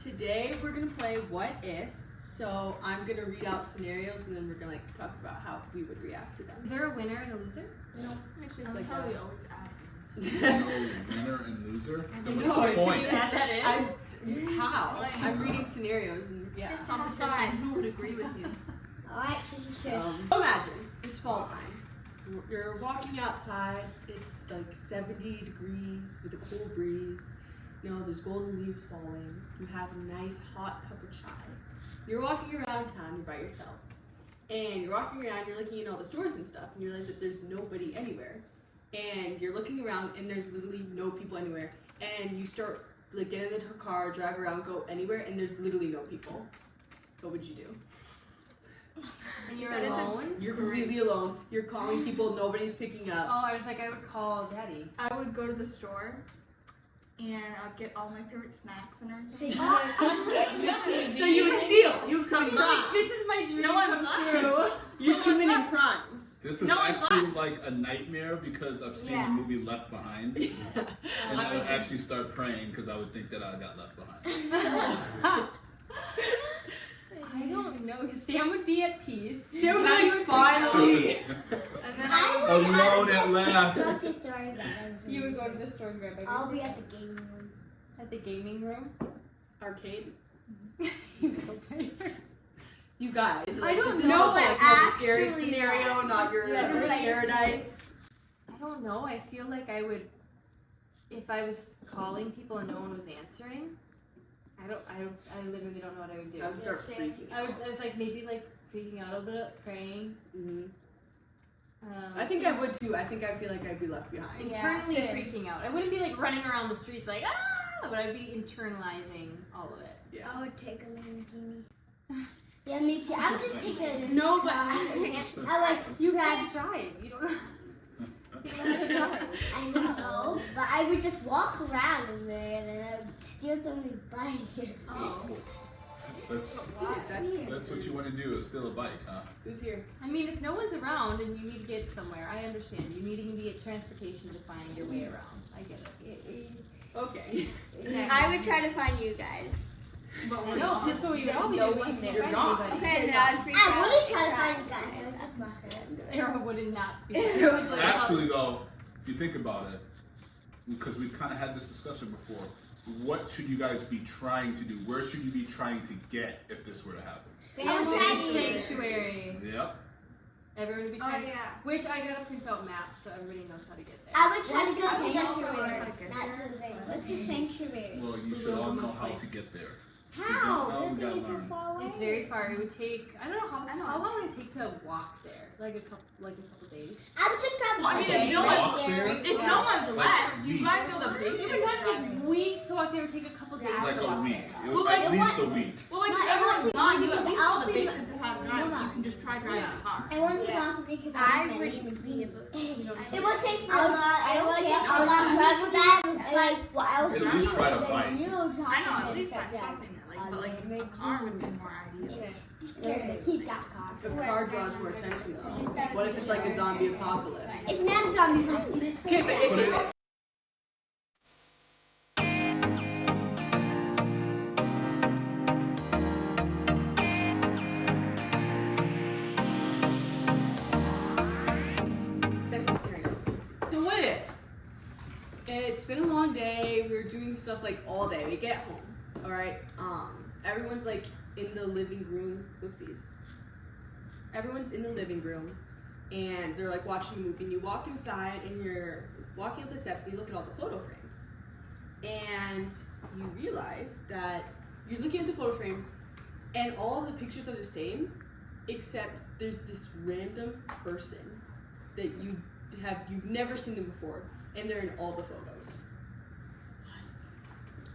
Today we're gonna play What If. So I'm gonna read out scenarios and then we're gonna talk about how we would react to them. Is there a winner and a loser? No, it's just like how we a... always add. Winner and loser? No, What's the point? add that in? How? I'm reading scenarios and It's just competition. Who would agree with you? Alright, imagine it's fall time. You're walking outside. It's like 70 degrees with a cool breeze. You know, there's golden leaves falling. You have a nice hot cup of chai. You're walking around town. You're by yourself, and you're walking around. You're looking in all the stores and stuff, and you realize that there's nobody anywhere. And you're looking around, and there's literally no people anywhere. And you start like get in the car, drive around, go anywhere, and there's literally no people. What would you do? And you're alone? You're completely alone. You're calling people, nobody's picking up. Oh, I was like, I would call Daddy. I would go to the store and I'd get all my favorite snacks and everything. So you would steal. You would come Like, this is my dream No one come lied. true. You're committing crimes. This is No, I'm actually like a nightmare because I've seen the movie Left Behind. And I would actually start praying because I would think that I got left behind. I don't know. Sam would be at peace. Sam would be like, finally. And then I Alone at last. You would go to the store and grab everything. I'll be at the gaming room. At the gaming room? Arcade. You go play. You guys. I don't this is know, also, but like, not a scary actually, scenario, not your paradise. I don't know. I feel like I would, if I was calling people and no one was answering, I literally don't know what I would do. I would start freaking out. I was like, maybe like freaking out a little bit, praying. Mm-hmm. I think I would too. I feel like I'd be left behind. Internally freaking out. I wouldn't be like running around the streets like, ah, but I'd be internalizing all of it. Yeah. I would take a Lamborghini. Yeah, me too. I'm just taking a No, but I like You can't drive. You don't know. I know, but I would just walk around in there and then I would steal somebody's bike. Oh. That's what you want to do is steal a bike, huh? Who's here? I mean, if no one's around and you need to get somewhere, I understand. You need to get transportation to find your way around. I get it. Okay. I would try to find you guys. But we're No, not. that's what you There's know. no We one can't there. find Gone. anybody. Okay, then I would freak out. I wouldn't try to find you guys. I would just walk around. Sarah would not be. It was like, Actually, though, if you think about it, because we kind of had this discussion before, what should you guys be trying to do? Where should you be trying to get if this were to happen? I would try to Sanctuary. Yep. Everyone would be trying. Oh, yeah. Which I gotta print out maps so everybody knows how to get there. I would try to go to the sanctuary? store. That's the thing. What's a sanctuary? Well, you should all know how to get there. How? No, we Is gotta it too learn. far away? It's very far. It would take. I don't know how long would it take to walk there? Like a couple days. I would just grab Well, I mean, one. if no Walk one's there? If no one's left, you weeks. guys know the basics. It would not of take driving. weeks to walk there. It would take a couple days Like to a walk week. there. It Well, would- like, at least a week. Well, like, Not if everyone's everyone's gone, you gone, at least I'll know the be- basics of how to drive, so you can just try driving the car. I want to walk because I would. It would take a lot. I would take a lot of that. Like what else? At least ride a bike. I know, at least find something that, like, but like a car would be more ideal. Keep that car. a car draws more attention though. What if it's like a zombie apocalypse? It's not a zombie apocalypse. Okay, but if Put it, it- second scenario. So what if it's been a long day, we were doing stuff like all day, we get home, alright? Everyone's like in the living room, whoopsies. Everyone's in the living room and they're like watching a movie and you walk inside and you're walking up the steps and you look at all the photo frames. And you realize that you're looking at the photo frames and all of the pictures are the same, except there's this random person that you've never seen them before, and they're in all the photos.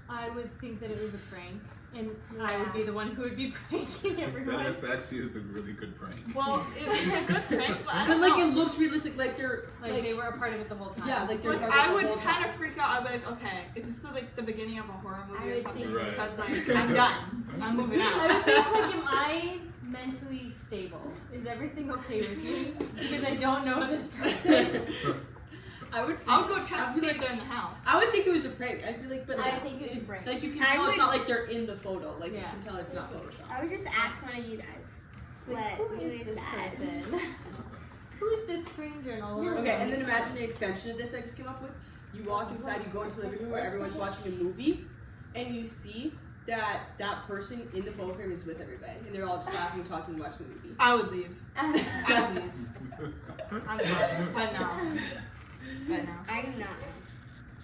I would think that it was a prank, and I would be the one who would be pranking everyone. That actually is a really good prank. Well, it's a good prank, but I But don't like know. it looks realistic, like they're Like they were a part of it the whole time. yeah, like they're Like, part of it I the would whole kind time. of freak out. I'd be like, okay, is this the beginning of a horror movie I or would something? think- Right. Because like I'm done. I'm moving I out. would think like, am I mentally stable? Is everything okay with me? Because I don't know this person. I would. I'll go check I'd to be see if like, they're in the house. I would think it was a prank. I'd be like, but I think it was a prank. Like you can I tell it's would- not like they're in the photo. Like you Yeah. can tell it's not Photoshop. I would just ask one of you guys. Like, What? who is this that? person? Who is this stranger and all over? Okay, and then imagine the extension of this I just came up with. You walk inside, you go into the living room where everyone's watching a movie, and you see that that person in the photo frame is with everybody, and they're all just laughing, and talking, and watching the movie. I would leave. I would leave. I'm sorry, but no. But no. I do not know.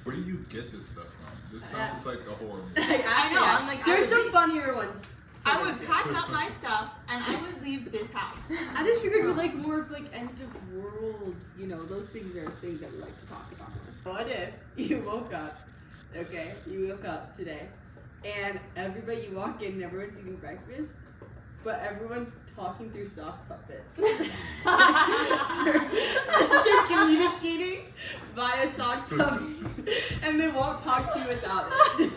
Where do you get this stuff from? This sounds like a horror movie. I know, I'm like, there's I some would- funnier ones. I would pack up my stuff and I would leave this house. I just figured with like more of like end of world, you know, those things are things that we like to talk about more. What if you woke up, okay, you woke up today, and everybody you walk in and everyone's eating breakfast, but everyone's talking through sock puppets. They're communicating via sock puppet, and they won't talk to you without it.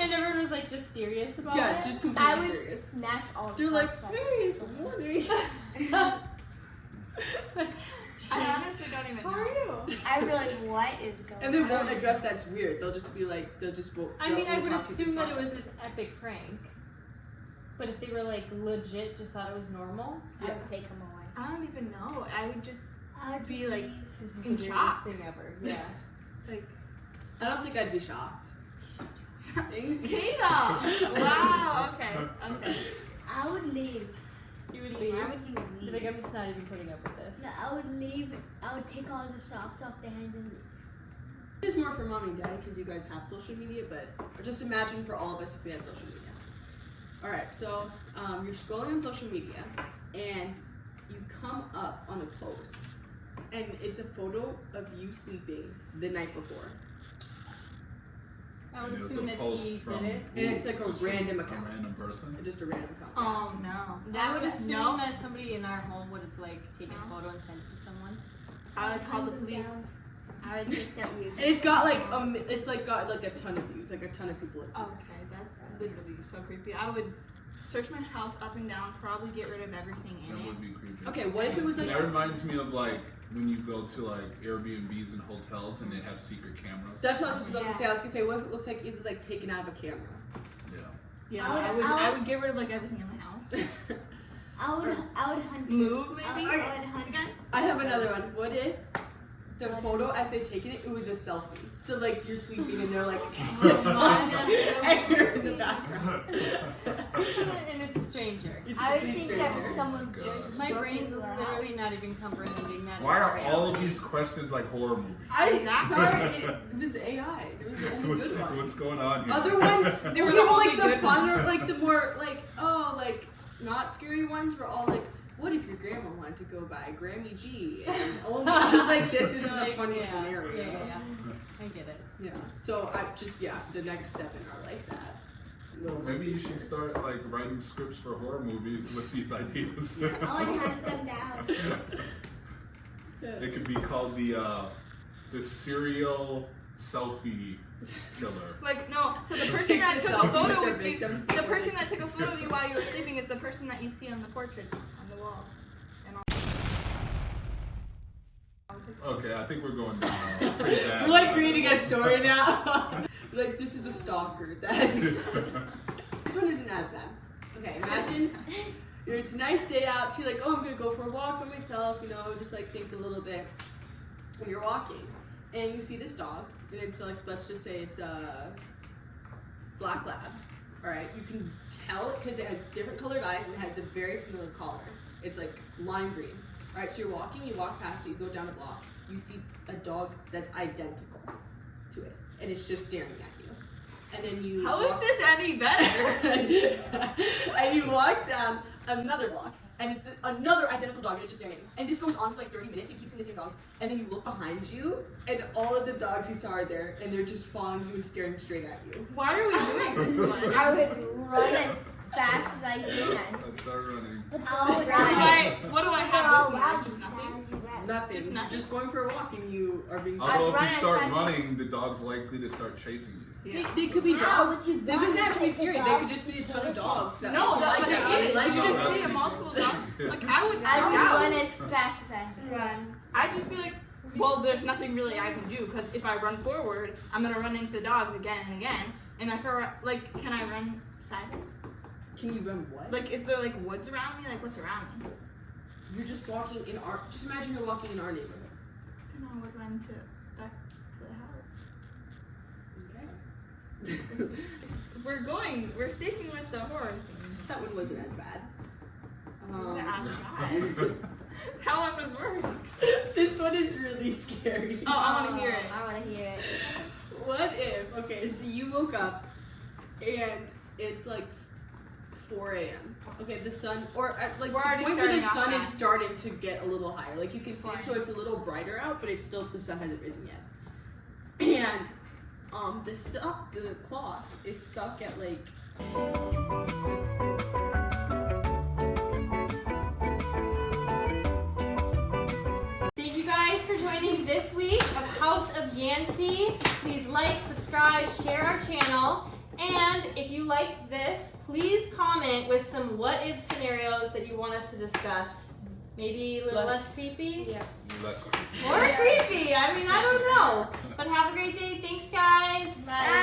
And everyone was like just serious about Yeah, it. just I completely would serious. snatch all the They're like, sock hey, puppets. good morning. I honestly don't even How know. are you? I would be like, what is going on? And they won't address that's weird. They'll just be like, I mean, I would talk to you through assume that sock it was puppets. an epic prank. But if they were like legit, just thought it was normal, I would take them away. I don't even know. I would just I would be just like, leave. this is In the weirdest shock. thing ever. Yeah. like, I don't think I'd be shocked. Kayla! Wow, okay, okay. I would leave. You would leave. I would You're leave. like, I'm just not even putting up with this. No, I would leave. I would take all the socks off their hands and leave. This is more for mom and dad because you guys have social media, but just imagine for all of us if we had social media. All right, so you're scrolling on social media and you come up on a post, and it's a photo of you sleeping the night before, I would And it was assume a that post he from did it. and it's like a just from random account, A random person. just a random account. Oh no. I would assume No. that somebody in our home would have like taken a photo and sent it to someone. I would call the police. I would take that weird. And it's got like it's like got like a ton of views, like a ton of people have seen it. Okay, that's literally so creepy. I would search my house up and down, probably get rid of everything in That it. would be creepy. Okay, what if it was like That reminds me of like when you go to like Airbnbs and hotels and they have secret cameras. That's what I was just about Yeah. to say. I was gonna say what if it looks like it was like taken out of a camera. Yeah. Yeah, I would- I would get rid of like everything in my house. I would hunt. Move I maybe. would hunt. Again? I have another one. What if the photo as they taken it, it was a selfie? So like you're sleeping and they're like, and you're in the background. And it's a stranger. It's a I would complete think that stranger. someone. God. My brain's literally not even comprehending that. Why it's are real. all of these questions like horror movies? Sorry, it was AI. It was the only good ones. What's going on here? Other ones, they were the all only like the good funner, like the more like like not scary ones were all like, what if your grandma wanted to go by Grammy G? And only I was like, this isn't a Like, funny yeah, scenario. Yeah. I get it. Yeah. So I just the next 7 are like that. Little Maybe you should start like writing scripts for horror movies with these ideas. I would hunt them down. It could be called the serial selfie killer. Like no, so the person Takes that a took a selfie photo with their with you, victims the before person they- that took a photo of you while you were sleeping is the person that you see on the portrait on the wall. And Okay, I think we're going down pretty bad. We're like creating a story now. Like this is a stalker. That this one isn't as bad. Okay, imagine it's a nice day out. You're like, oh, I'm gonna go for a walk by myself. You know, just like think a little bit. And you're walking, and you see this dog, and it's like, let's just say it's a black lab. All right, you can tell it because it has different colored eyes and it has a very familiar collar. It's like lime green. All right, so you're walking, you walk past it, you go down a block, you see a dog that's identical to it, and it's just staring at you. And then you how is this any better? and you walk down another block, and it's another identical dog, and it's just staring at you. And this goes on for like 30 minutes, you keep seeing the same dogs, and then you look behind you, and all of the dogs you saw are there, and they're just following you and staring straight at you. Why are we doing this one? I would run as fast as I can. Let's start running. But What do I have with me? Like, just nothing? Nothing. Just nothing? Just going for a walk, and you are being. Although if run you as start fast- running, the dog's likely to start chasing you. Yeah. They could be How dogs. would you This doesn't run have to be as a scary. They dog? could just be a ton of dogs. That No, look but like that. it is. Like You No, just that's see a peaceful. multiple dogs. Like I would I would out. run as fast as I can run. I'd just be like, well, there's nothing really I can do because if I run forward, I'm gonna run into the dogs again and again. And if I like, can I run sidewalk? Can you run what? Like, is there like woods around me? Like, what's around me? You're just walking in our. Just imagine you're walking in our neighborhood. Then I would run back to the house. Okay. We're sticking with the horror thing. That one wasn't as bad. That one was worse. This one is really scary. Oh, I want to hear it. I want to hear it. What if? Okay, so you woke up and it's like 4 a.m. Okay, the sun, or like We're already the point where the starting sun off is high. starting to get a little higher. Like you can see Fine. it, so it's a little brighter out, but it's still the sun hasn't risen yet. And the clock is stuck at like. Thank you guys for joining this week of House of Yancy. Please like, subscribe, share our channel. And if you liked this, please comment with some what-if scenarios that you want us to discuss. Maybe a little less creepy? Yeah. Less Or creepy. I mean, I don't know. But have a great day. Thanks, guys. Bye.